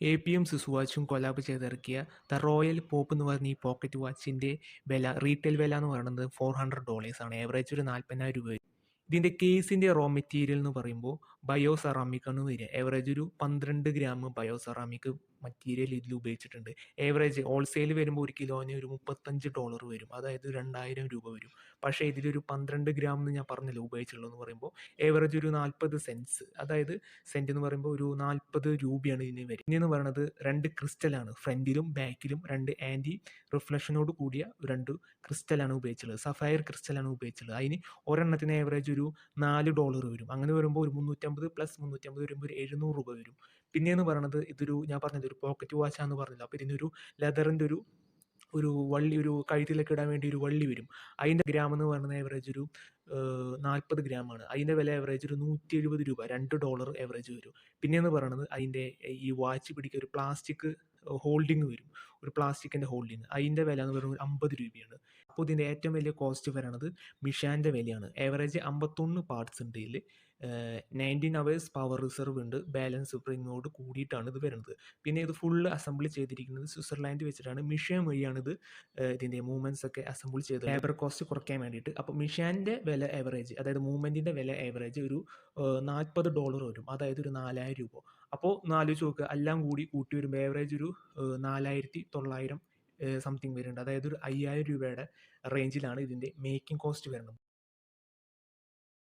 എ.പി.എം. Swiss വാച്ചും collab ചെയ്തിറക്കിയ the royal pop എന്ന് പറഞ്ഞ ഈ പോക്കറ്റ് വാച്ചിൻ്റെ റീറ്റെയിൽ വില എന്ന് പറയുന്നത് $400 ആണ്. ഏവറേജ് ഒരു 40,000 രൂപ. ഇതിൻ്റെ കേസിൻ്റെ റോ മെറ്റീരിയൽ എന്ന് പറയുമ്പോൾ ബയോ സെറാമിക് ആണ് വരിക. ഏവറേജ് ഒരു 12 ഗ്രാം ബയോ സെറാമിക് മെറ്റീരിയൽ ഇതിൽ ഉപയോഗിച്ചിട്ടുണ്ട്. ഏവറേജ് ഹോൾസെയിൽ വരുമ്പോൾ ഒരു കിലോന് ഒരു $35 വരും, അതായത് 2000 രൂപ വരും. പക്ഷേ ഇതിലൊരു 12 ഗ്രാം എന്ന് ഞാൻ പറഞ്ഞല്ലോ ഉപയോഗിച്ചുള്ളൂ എന്ന് പറയുമ്പോൾ ഏവറേജ് ഒരു 40 സെൻറ്റ്സ്, അതായത് സെൻറ്റ് എന്ന് പറയുമ്പോൾ ഒരു 40 രൂപയാണ് ഇതിന് വരിക. ഇനി എന്ന് പറയുന്നത് 2 ക്രിസ്റ്റലാണ്, ഫ്രണ്ടിലും ബാക്കിലും 2 ആൻറ്റി റിഫ്ലക്ഷനോട് കൂടിയ 2 ക്രിസ്റ്റലാണ് ഉപയോഗിച്ചുള്ളത്. സഫയർ ക്രിസ്റ്റലാണ് ഉപയോഗിച്ചുള്ളത്. അതിന് ഒരെണ്ണത്തിന് ഏവറേജ് ഒരു $4 വരും. അങ്ങനെ വരുമ്പോൾ ഒരു 350 പ്ലസ് 350 വരുമ്പോൾ ഒരു 700 രൂപ വരും. പിന്നെയെന്ന് പറയുന്നത് ഞാൻ പറഞ്ഞത് ഒരു പോക്കറ്റ് വാച്ചാന്ന് പറഞ്ഞല്ലോ. അപ്പോൾ ഇതിനൊരു ലെതറിൻ്റെ ഒരു വള്ളി, ഒരു കഴുത്തിലൊക്കെ ഇടാൻ വേണ്ടി ഒരു വള്ളി വരും. അതിൻ്റെ ഗ്രാം എന്ന് പറയുന്നത് ഏവറേജ് ഒരു 40 ഗ്രാമാണ്. അതിൻ്റെ വില ഏവറേജ് ഒരു 170 രൂപ, $2 ഏവറേജ് വരും. പിന്നെയെന്ന് പറയുന്നത് അതിൻ്റെ ഈ വാച്ച് പിടിക്കുക ഒരു പ്ലാസ്റ്റിക് ഹോൾഡിങ് വരും, ഒരു പ്ലാസ്റ്റിക്കിൻ്റെ ഹോൾഡിങ്. അതിൻ്റെ വില എന്ന് പറയുന്നത് 50 രൂപയാണ്. അപ്പോൾ ഇതിൻ്റെ ഏറ്റവും വലിയ കോസ്റ്റ് വരണത് മിഷാൻ്റെ വിലയാണ്. ഏവറേജ് 51 പാർട്സ് ഉണ്ട് ഇതിൽ. 19 hours പവർ റിസർവ് ഉണ്ട്. ബാലൻസ് സ്പ്രിങ്ങോട് കൂടിയിട്ടാണ് ഇത് വരുന്നത്. പിന്നെ ഇത് ഫുള്ള് അസംബിൾ ചെയ്തിരിക്കുന്നത് സ്വിറ്റ്സർലാൻഡ് വെച്ചിട്ടാണ്. മിഷൻ വഴിയാണ് ഇത് ഇതിൻ്റെ മൂവ്മെൻറ്റ്സ് ഒക്കെ അസംബിൾ ചെയ്തത്, ലേബർ കോസ്റ്റ് കുറയ്ക്കാൻ വേണ്ടിയിട്ട്. അപ്പോൾ മിഷാൻ്റെ വില ഏവറേജ്, അതായത് മൂവ്മെൻറ്റിൻ്റെ വില ഏവറേജ് ഒരു $40 വരും, അതായത് ഒരു 4000 രൂപ. അപ്പോൾ ഒന്ന് ആലോചിച്ച് നോക്കുക, എല്ലാം കൂടി കൂട്ടി വരുമ്പോൾ ഏവറേജ് ഒരു 4900 സംതിങ് വരുന്നുണ്ട്, അതായത് ഒരു 5000 രൂപയുടെ റേഞ്ചിലാണ് ഇതിൻ്റെ മേക്കിംഗ് കോസ്റ്റ് വരുന്നത്.